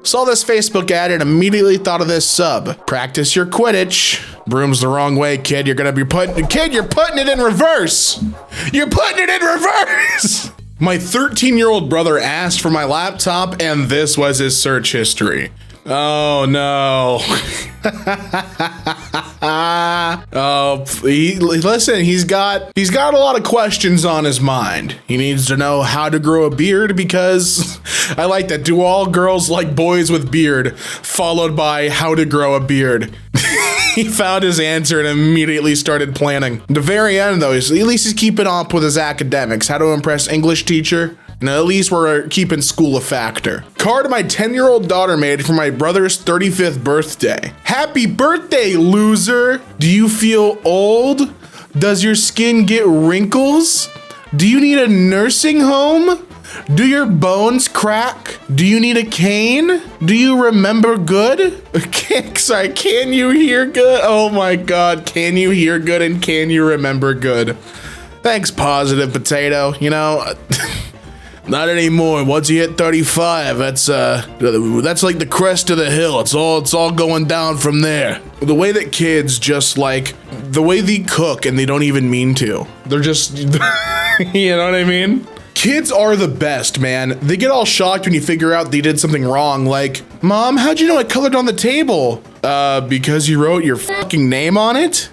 Saw this Facebook ad and immediately thought of this sub. Practice your Quidditch. Broom's the wrong way, kid. You're putting it in reverse. You're putting it in reverse. My 13-year-old brother asked for my laptop and this was his search history. Oh no. Listen, he's got a lot of questions on his mind. He needs to know how to grow a beard because I like that. Do all girls like boys with beard? Followed by how to grow a beard. He found his answer and immediately started planning. At the very end though, at least he's keeping up with his academics. How to impress English teacher? And at least we're keeping school a factor. Card my 10-year-old daughter made for my brother's 35th birthday. Happy birthday, loser. Do you feel old? Does your skin get wrinkles? Do you need a nursing home? Do your bones crack? Do you need a cane? Do you remember good? Can you hear good? Oh my God, can you hear good and can you remember good? Thanks, Positive Potato. You know, not anymore. Once you hit 35, that's like the crest of the hill. It's all going down from there. The way that kids just like, the way they cook and they don't even mean to. They're just, you know what I mean? Kids are the best, man. They get all shocked when you figure out they did something wrong. Like, Mom, how'd you know I colored on the table? Because you wrote your fucking name on it?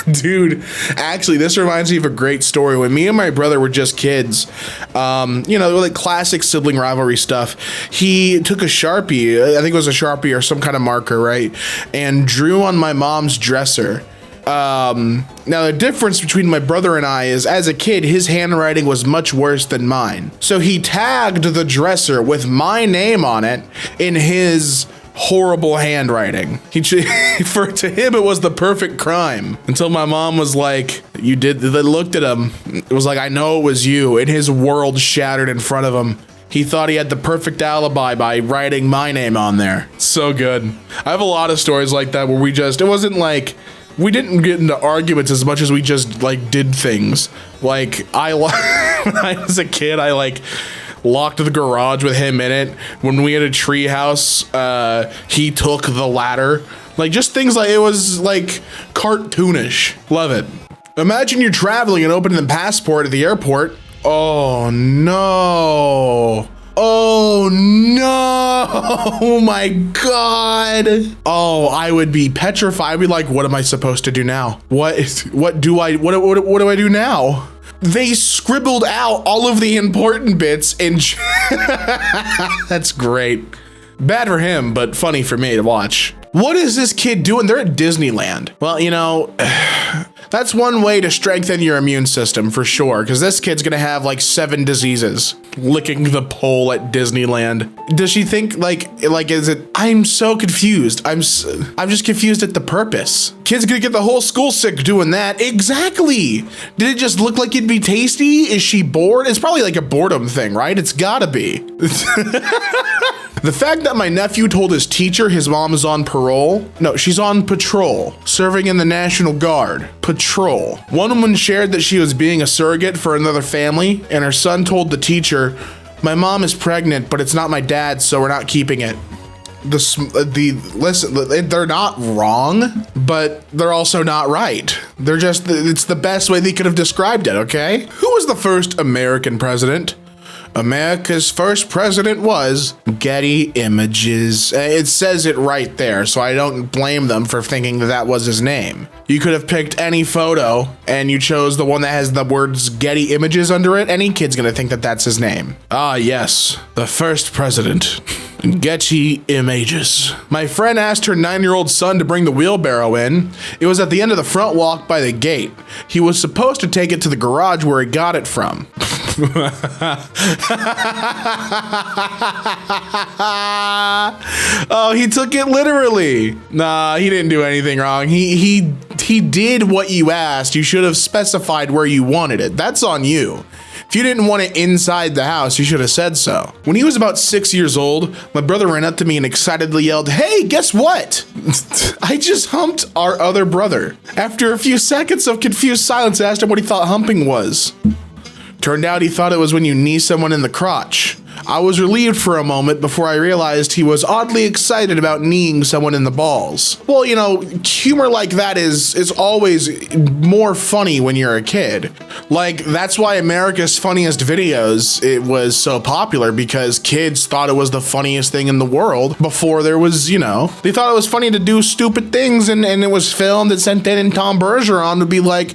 Dude, actually, this reminds me of a great story. When me and my brother were just kids, you know, like classic sibling rivalry stuff. He took a Sharpie, I think it was a Sharpie or some kind of marker, right? And drew on my mom's dresser. Now the difference between my brother and I is, as a kid, his handwriting was much worse than mine. So he tagged the dresser with my name on it in his horrible handwriting. To him, it was the perfect crime. Until my mom was like, "You did." They looked at him. It was like, "I know it was you." And his world shattered in front of him. He thought he had the perfect alibi by writing my name on there. So good. I have a lot of stories like that where it wasn't like, we didn't get into arguments as much as we just like did things. Like when I was a kid, I like locked the garage with him in it. When we had a tree house, he took the ladder. Like just things like, it was like cartoonish. Love it. Imagine you're traveling and opening the passport at the airport. Oh no. Oh no, oh my God. Oh, I would be petrified. I'd be like, what am I supposed to do now? What do I do now? They scribbled out all of the important bits and that's great. Bad for him, but funny for me to watch. What is this kid doing? They're at Disneyland. Well, you know, that's one way to strengthen your immune system for sure, because this kid's gonna have like 7 diseases. Licking the pole at Disneyland. Does she think like is it? I'm so confused. I'm just confused at the purpose. Kid's gonna get the whole school sick doing that. Exactly. Did it just look like it'd be tasty? Is she bored? It's probably like a boredom thing, right? It's gotta be. The fact that my nephew told his teacher his mom is on parole. No, she's on patrol, serving in the National Guard. Patrol. One woman shared that she was being a surrogate for another family, and her son told the teacher, "My mom is pregnant, but it's not my dad's, so we're not keeping it." Listen, they're not wrong, but they're also not right. It's the best way they could have described it, okay? Who was the first American president? America's first president was Getty Images. It says it right there, so I don't blame them for thinking that was his name. You could have picked any photo and you chose the one that has the words Getty Images under it. Any kid's gonna think that that's his name. Ah, yes, the first president. Getty Images. My friend asked her 9-year-old son to bring the wheelbarrow in. It was at the end of the front walk by the gate. He was supposed to take it to the garage where he got it from. Oh, he took it literally. Nah, he didn't do anything wrong. He did what you asked. You should have specified where you wanted it. That's on you. If you didn't want it inside the house, you should have said so. When he was about 6 years old, my brother ran up to me and excitedly yelled, "Hey, guess what?" I just humped our other brother. After a few seconds of confused silence, I asked him what he thought humping was. Turned out he thought it was when you knee someone in the crotch. I was relieved for a moment before I realized he was oddly excited about kneeing someone in the balls. Well, you know, humor like that is always more funny when you're a kid. Like, that's why America's Funniest Videos, it was so popular, because kids thought it was the funniest thing in the world before there was, you know, they thought it was funny to do stupid things, and it was filmed and sent in, and Tom Bergeron would be like,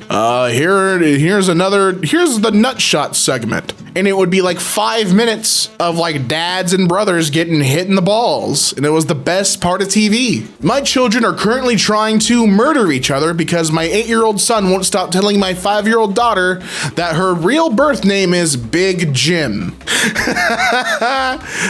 here's the nutshot segment. And it would be like 5 minutes of like dads and brothers getting hit in the balls. And it was the best part of TV. My children are currently trying to murder each other because my 8-year-old son won't stop telling my 5-year-old daughter that her real birth name is Big Jim.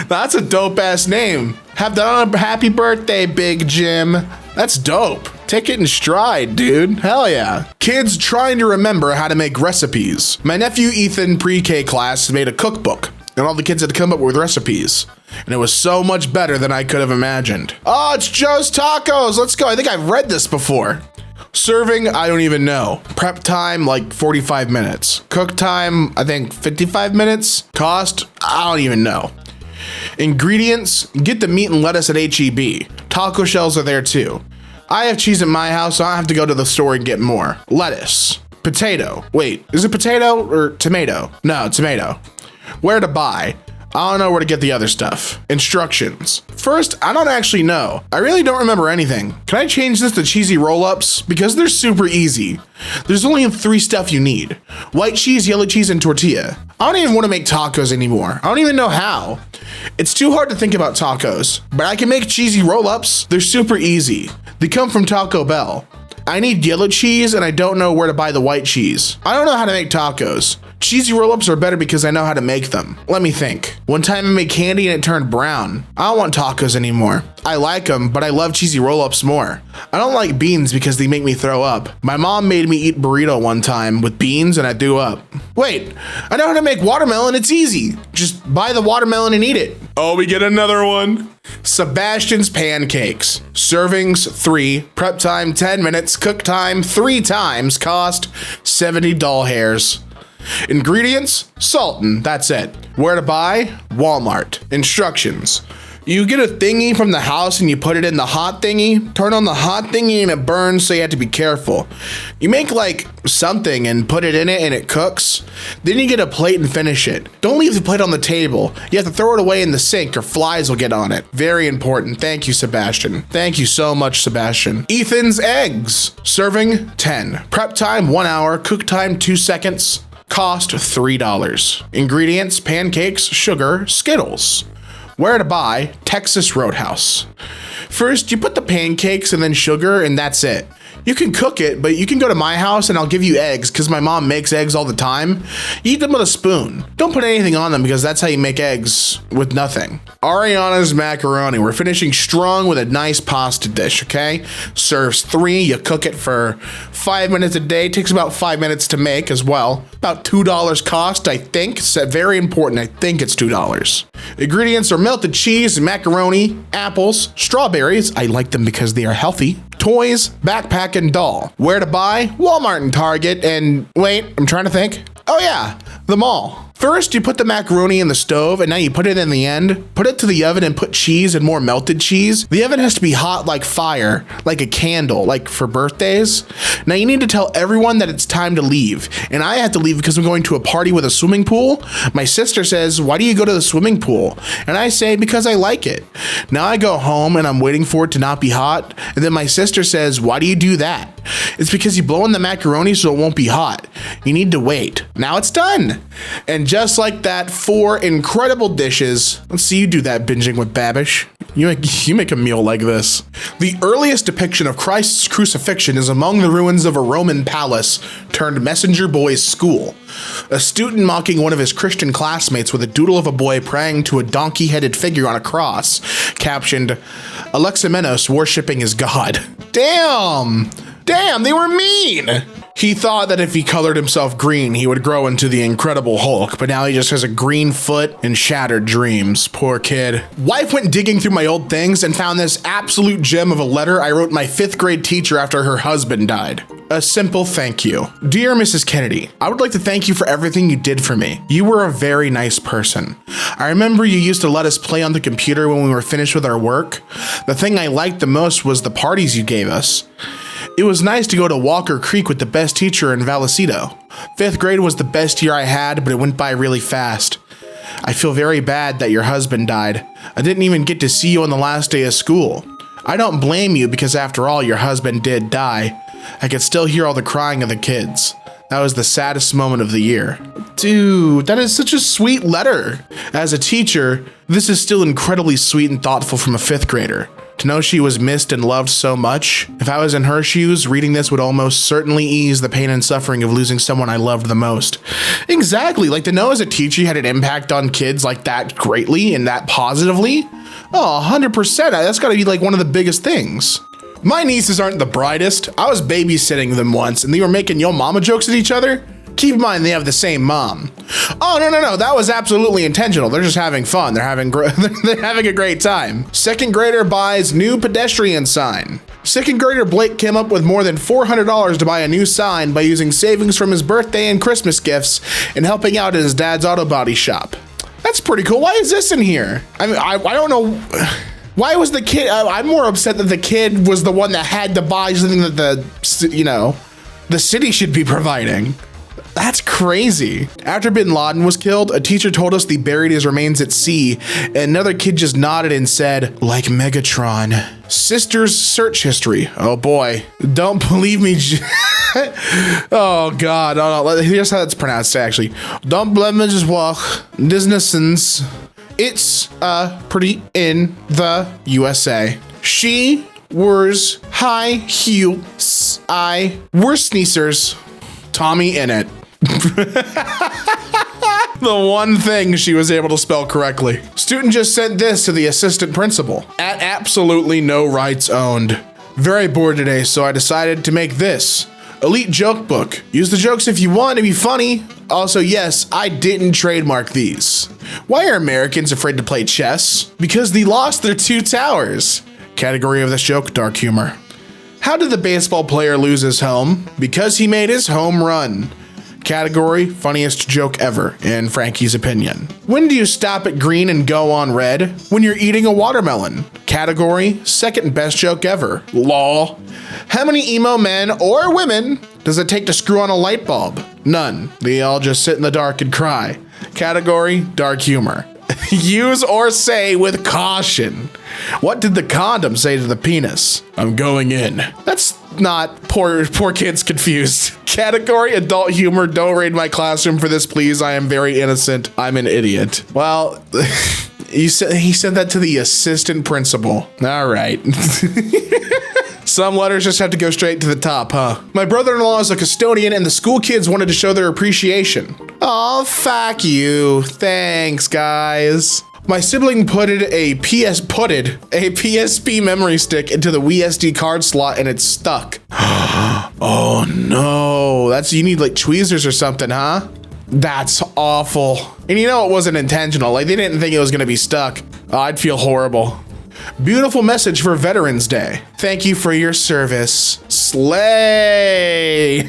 That's a dope ass name. Have done a happy birthday, Big Jim. That's dope. Take it in stride, dude. Hell yeah. Kids trying to remember how to make recipes. My nephew Ethan pre-K class made a cookbook, and all the kids had to come up with recipes. And it was so much better than I could have imagined. Oh, it's Joe's Tacos. Let's go. I think I've read this before. Serving, I don't even know. Prep time, like 45 minutes. Cook time, I think 55 minutes. Cost, I don't even know. Ingredients, get the meat and lettuce at H-E-B. Taco shells are there too. I have cheese at my house, so I have to go to the store and get more. Lettuce. Potato. Wait, is it potato or tomato? No, tomato. Where to buy? I don't know where to get the other stuff. Instructions. First, I don't actually know. I really don't remember anything. Can I change this to cheesy roll-ups? Because they're super easy. There's only 3 stuff you need. White cheese, yellow cheese, and tortilla. I don't even want to make tacos anymore. I don't even know how. It's too hard to think about tacos, but I can make cheesy roll-ups. They're super easy. They come from Taco Bell. I need yellow cheese, and I don't know where to buy the white cheese. I don't know how to make tacos. Cheesy roll-ups are better because I know how to make them. Let me think. One time I made candy and it turned brown. I don't want tacos anymore. I like them, but I love cheesy roll-ups more. I don't like beans because they make me throw up. My mom made me eat burrito one time with beans and I threw up. Wait, I know how to make watermelon. It's easy. Just buy the watermelon and eat it. Oh, we get another one. Sebastian's pancakes. Servings 3, prep time 10 minutes, cook time 3 times, cost 70 doll hairs. Ingredients, salt, and that's it. Where to buy? Walmart. Instructions. You get a thingy from the house and you put it in the hot thingy, turn on the hot thingy and it burns, so you have to be careful. You make like something and put it in it and it cooks. Then you get a plate and finish it. Don't leave the plate on the table. You have to throw it away in the sink or flies will get on it. Very important. Thank you, Sebastian. Thank you so much, Sebastian. Ethan's eggs. Serving 10. Prep time 1 hour, cook time 2 seconds. Cost $3. Ingredients, pancakes, sugar, Skittles. Where to buy? Texas Roadhouse. First, you put the pancakes and then sugar, and that's it. You can cook it, but you can go to my house and I'll give you eggs because my mom makes eggs all the time. You eat them with a spoon. Don't put anything on them because that's how you make eggs with nothing. Ariana's macaroni. We're finishing strong with a nice pasta dish, okay? Serves 3. You cook it for 5 minutes a day. Takes about 5 minutes to make as well. About $2 cost, I think. It's very important. I think it's $2. Ingredients are melted cheese, macaroni, apples, strawberries. I like them because they are healthy. Toys, backpack, and doll. Where to buy? Walmart and Target, and wait, I'm trying to think. Oh yeah, the mall. First, you put the macaroni in the stove, and now you put it in the end. Put it to the oven and put cheese and more melted cheese. The oven has to be hot like fire, like a candle, like for birthdays. Now you need to tell everyone that it's time to leave. And I have to leave because I'm going to a party with a swimming pool. My sister says, why do you go to the swimming pool? And I say, because I like it. Now I go home and I'm waiting for it to not be hot. And then my sister says, why do you do that? It's because you blow in the macaroni so it won't be hot. You need to wait. Now it's done. And just like that, 4 incredible dishes. Let's see you do that binging with Babish. You make a meal like this. The earliest depiction of Christ's crucifixion is among the ruins of a Roman palace turned messenger boys' school. A student mocking one of his Christian classmates with a doodle of a boy praying to a donkey-headed figure on a cross, captioned, Alexamenos worshipping his god. Damn, they were mean. He thought that if he colored himself green, he would grow into the Incredible Hulk, but now he just has a green foot and shattered dreams. Poor kid. Wife went digging through my old things and found this absolute gem of a letter I wrote my 5th grade teacher after her husband died. A simple thank you. Dear Mrs. Kennedy, I would like to thank you for everything you did for me. You were a very nice person. I remember you used to let us play on the computer when we were finished with our work. The thing I liked the most was the parties you gave us. It was nice to go to Walker Creek with the best teacher in Vallecito. 5th grade was the best year I had, but it went by really fast. I feel very bad that your husband died. I didn't even get to see you on the last day of school. I don't blame you because after all, your husband did die. I could still hear all the crying of the kids. That was the saddest moment of the year. Dude, that is such a sweet letter. As a teacher, this is still incredibly sweet and thoughtful from a 5th grader. To know she was missed and loved so much. If I was in her shoes, reading this would almost certainly ease the pain and suffering of losing someone I loved the most. Exactly, like to know as a teacher you had an impact on kids like that greatly and that positively. Oh, 100%, that's gotta be like one of the biggest things. My nieces aren't the brightest. I was babysitting them once and they were making yo mama jokes at each other. Keep in mind they have the same mom. Oh, no, that was absolutely intentional. They're just having fun. They're having a great time. 2nd grader buys new pedestrian sign. 2nd grader Blake came up with more than $400 to buy a new sign by using savings from his birthday and Christmas gifts and helping out at his dad's auto body shop. That's pretty cool. Why is this in here? I mean, I don't know. Why was the kid? I'm more upset that the kid was the one that had to buy something that the city should be providing. That's crazy. After Bin Laden was killed, a teacher told us they buried his remains at sea, and another kid just nodded and said, like Megatron. Sister's search history. Oh boy. Don't believe me. Oh God. Oh, no. Here's how it's pronounced actually. Don't believe me, just walk. Disney's. It's pretty in the USA. She wears high heels. I wear sneakers. Tommy in it. The one thing she was able to spell correctly. Student just sent this to the assistant principal. At absolutely no rights owned. Very bored today, so I decided to make this. Elite joke book. Use the jokes if you want to be funny. Also, yes, I didn't trademark these. Why are Americans afraid to play chess? Because they lost their 2 towers. Category of this joke, dark humor. How did the baseball player lose his home? Because he made his home run. Category, funniest joke ever, in Frankie's opinion. When do you stop at green and go on red? When you're eating a watermelon. Category, second best joke ever. Lol. How many emo men or women does it take to screw on a light bulb? None. They all just sit in the dark and cry. Category, dark humor. Use or say with caution. What did the condom say to the penis? I'm going in. That's not poor kids confused. Category, adult humor. Don't raid my classroom for this, please. I am very innocent. I'm an idiot. Well, he sent that to the assistant principal. All right. Some letters just have to go straight to the top, huh? My brother-in-law is a custodian and the school kids wanted to show their appreciation. Oh, fuck you. Thanks, guys. My sibling putted a PSP memory stick into the Wii SD card slot and it's stuck. Oh no, you need like tweezers or something, huh? That's awful. And you know it wasn't intentional. Like they didn't think it was gonna be stuck. Oh, I'd feel horrible. Beautiful message for Veterans Day. Thank you for your service. Slay!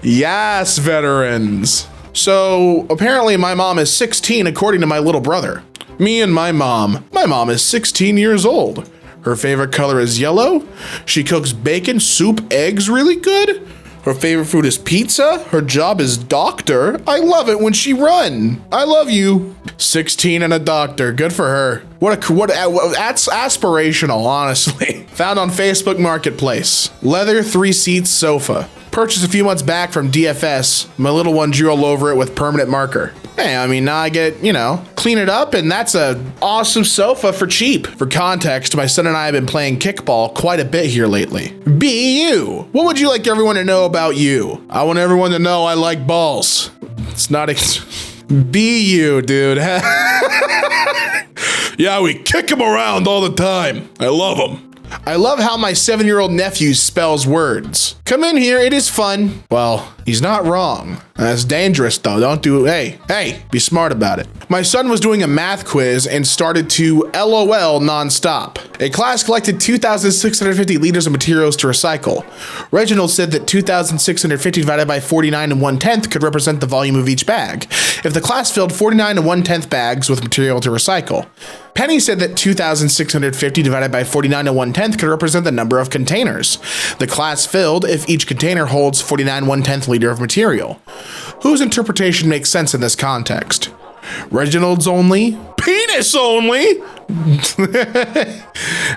Yes, veterans. So apparently my mom is 16 according to my little brother. Me and my mom. My mom is 16 years old. Her favorite color is yellow. She cooks bacon, soup, eggs really good. Her favorite food is pizza. Her job is doctor. I love it when she run. I love you. 16 and a doctor. Good for her. That's aspirational, honestly. Found on Facebook Marketplace. Leather 3-seat sofa. Purchased a few months back from DFS. My little one drew all over it with permanent marker. Hey, I mean, now I get, clean it up and that's a awesome sofa for cheap. For context, my son and I have been playing kickball quite a bit here lately. Be you. What would you like everyone to know about you? I want everyone to know I like balls. It's not be you, dude. Yeah, we kick him around all the time. I love him. I love how my 7-year-old nephew spells words. Come in here, it is fun. Well, he's not wrong. That's dangerous though, don't do it. Hey, be smart about it. My son was doing a math quiz and started to LOL nonstop. A class collected 2,650 liters of materials to recycle. Reginald said that 2,650 divided by 49 and 1/10 could represent the volume of each bag, if the class filled 49 and 1/10 bags with material to recycle. Penny said that 2,650 divided by 49 and 1/10 could represent the number of containers the class filled if each container holds 49 1/10 liter of material. Whose interpretation makes sense in this context? Reginald's only? Penis only?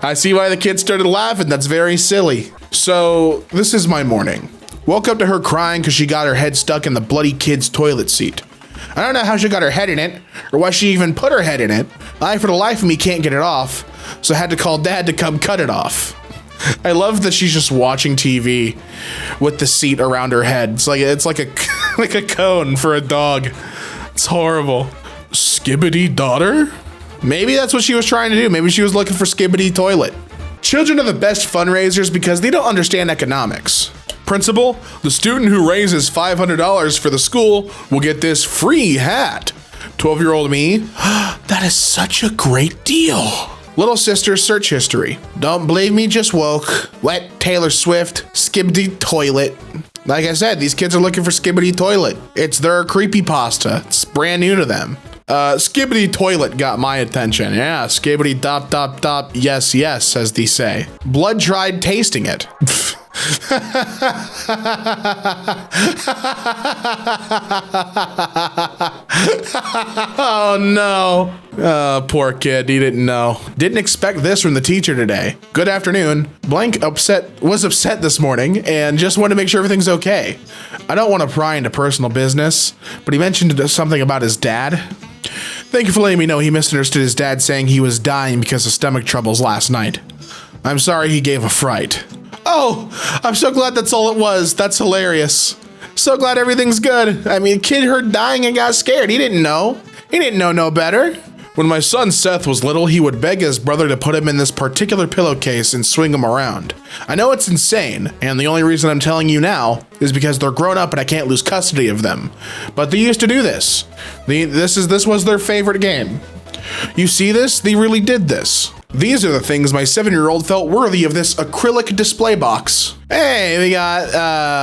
I see why the kids started laughing. That's very silly. So this is my morning. Woke up to her crying because she got her head stuck in the bloody kid's toilet seat. I don't know how she got her head in it, or why she even put her head in it. I, for the life of me, can't get it off, so I had to call Dad to come cut it off. I love that she's just watching TV with the seat around her head. It's like a like a cone for a dog. It's horrible. Skibbity daughter? Maybe that's what she was trying to do. Maybe she was looking for Skibbity toilet. Children are the best fundraisers because they don't understand economics. Principal, the student who raises $500 for the school will get this free hat. 12-year-old me, that is such a great deal. Little sister search history. Don't believe me, just woke. Wet Taylor Swift, Skibbity toilet. Like I said, these kids are looking for Skibbity toilet. It's their creepypasta. It's brand new to them. Skibbity toilet got my attention. Yeah, skibbity dop dop dop. Yes, yes, as they say. Blood tried tasting it. Oh no. Poor kid, he didn't know. Didn't expect this from the teacher today. Good afternoon. Blank was upset this morning and just wanted to make sure everything's okay. I don't want to pry into personal business, but he mentioned something about his dad. Thank you for letting me know he misunderstood his dad saying he was dying because of stomach troubles last night. I'm sorry he gave a fright. Oh, I'm so glad that's all it was. That's hilarious. So glad everything's good. I mean, kid heard dying and got scared. He didn't know. He didn't know no better. When my son Seth was little, he would beg his brother to put him in this particular pillowcase and swing him around. I know it's insane, and the only reason I'm telling you now is because they're grown up and I can't lose custody of them. But they used to do this. This was their favorite game. You see this? They really did this. These are the things my 7-year-old felt worthy of this acrylic display box. Hey, we got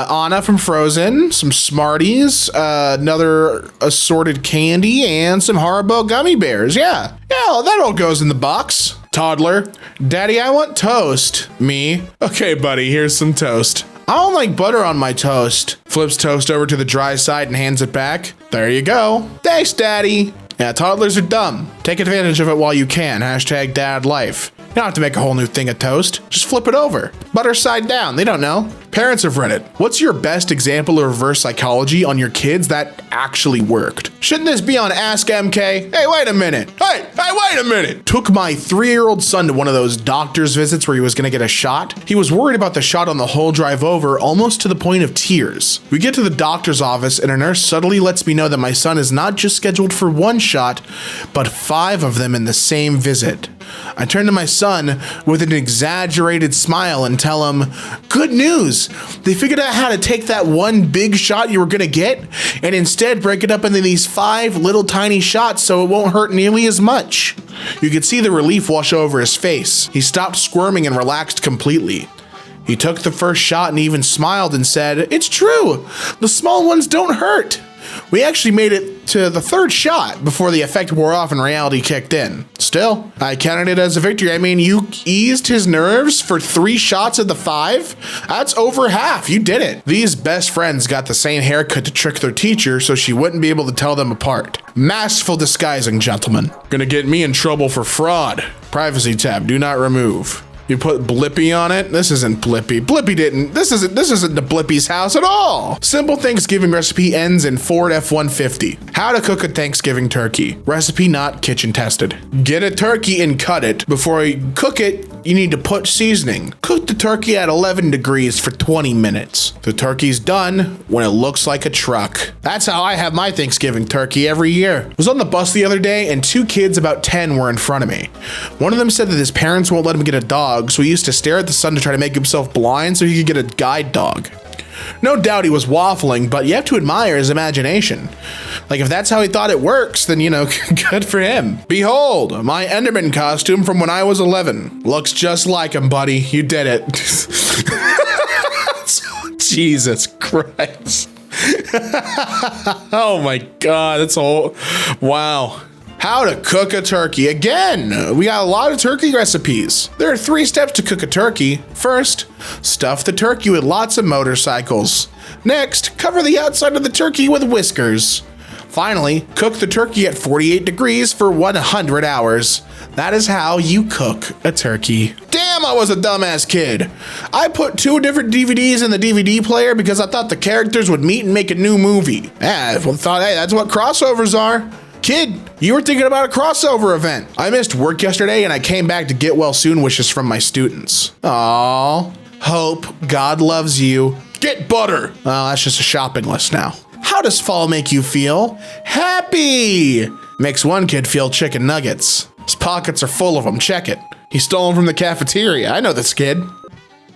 Anna from Frozen, some Smarties, another assorted candy, and some Haribo gummy bears. Yeah, that all goes in the box. Toddler, Daddy, I want toast. Me, okay, buddy, here's some toast. I don't like butter on my toast. Flips toast over to the dry side and hands it back. There you go. Thanks, Daddy. Yeah, toddlers are dumb. Take advantage of it while you can. Hashtag dad life. You don't have to make a whole new thing of toast. Just flip it over. Butter side down. They don't know. Parents have read it. What's your best example of reverse psychology on your kids that actually worked? Shouldn't this be on Ask MK? Hey, wait a minute. Hey, wait a minute. Took my 3-year-old son to one of those doctor's visits where he was gonna get a shot. He was worried about the shot on the whole drive over, almost to the point of tears. We get to the doctor's office and a nurse subtly lets me know that my son is not just scheduled for 1 shot, but 5 of them in the same visit. I turn to my son with an exaggerated smile and tell him, good news, they figured out how to take that 1 big shot you were gonna get and instead break it up into these 5 little tiny shots so it won't hurt nearly as much. You could see the relief wash over his face. He stopped squirming and relaxed completely. He took the first shot and even smiled and said, it's true, the small ones don't hurt. We actually made it to the 3rd shot before the effect wore off and reality kicked in. Still, I counted it as a victory. I mean, you eased his nerves for 3 shots of the 5? That's over half. You did it. These best friends got the same haircut to trick their teacher so she wouldn't be able to tell them apart. Masterful disguising, gentlemen. Gonna get me in trouble for fraud. Privacy tab, do not remove. You put Blippi on it? This isn't Blippi. Blippi didn't. This isn't the Blippi's house at all. Simple Thanksgiving recipe ends in Ford F-150. How to cook a Thanksgiving turkey. Recipe not kitchen tested. Get a turkey and cut it. Before you cook it, you need to put seasoning. Cook the turkey at 11 degrees for 20 minutes. The turkey's done when it looks like a truck. That's how I have my Thanksgiving turkey every year. I was on the bus the other day and 2 kids about 10 were in front of me. One of them said that his parents won't let him get a dog, so he used to stare at the sun to try to make himself blind so he could get a guide dog. No doubt he was waffling, but you have to admire his imagination. Like, if that's how he thought it works, then, you know, good for him. Behold, my Enderman costume from when I was 11. Looks just like him, buddy. You did it. Jesus Christ. Oh my God, that's all. Wow. How to cook a turkey. Again, we got a lot of turkey recipes. There are 3 steps to cook a turkey. First, stuff the turkey with lots of motorcycles. Next, cover the outside of the turkey with whiskers. Finally, cook the turkey at 48 degrees for 100 hours. That is how you cook a turkey. Damn, I was a dumbass kid. I put 2 different DVDs in the DVD player because I thought the characters would meet and make a new movie. I thought, hey, that's what crossovers are. Kid, you were thinking about a crossover event. I missed work yesterday and I came back to get well soon wishes from my students. Aww. Hope, God loves you. Get butter. Oh, that's just a shopping list now. How does fall make you feel? Happy. Makes one kid feel chicken nuggets. His pockets are full of them. Check it. He stole them from the cafeteria. I know this kid.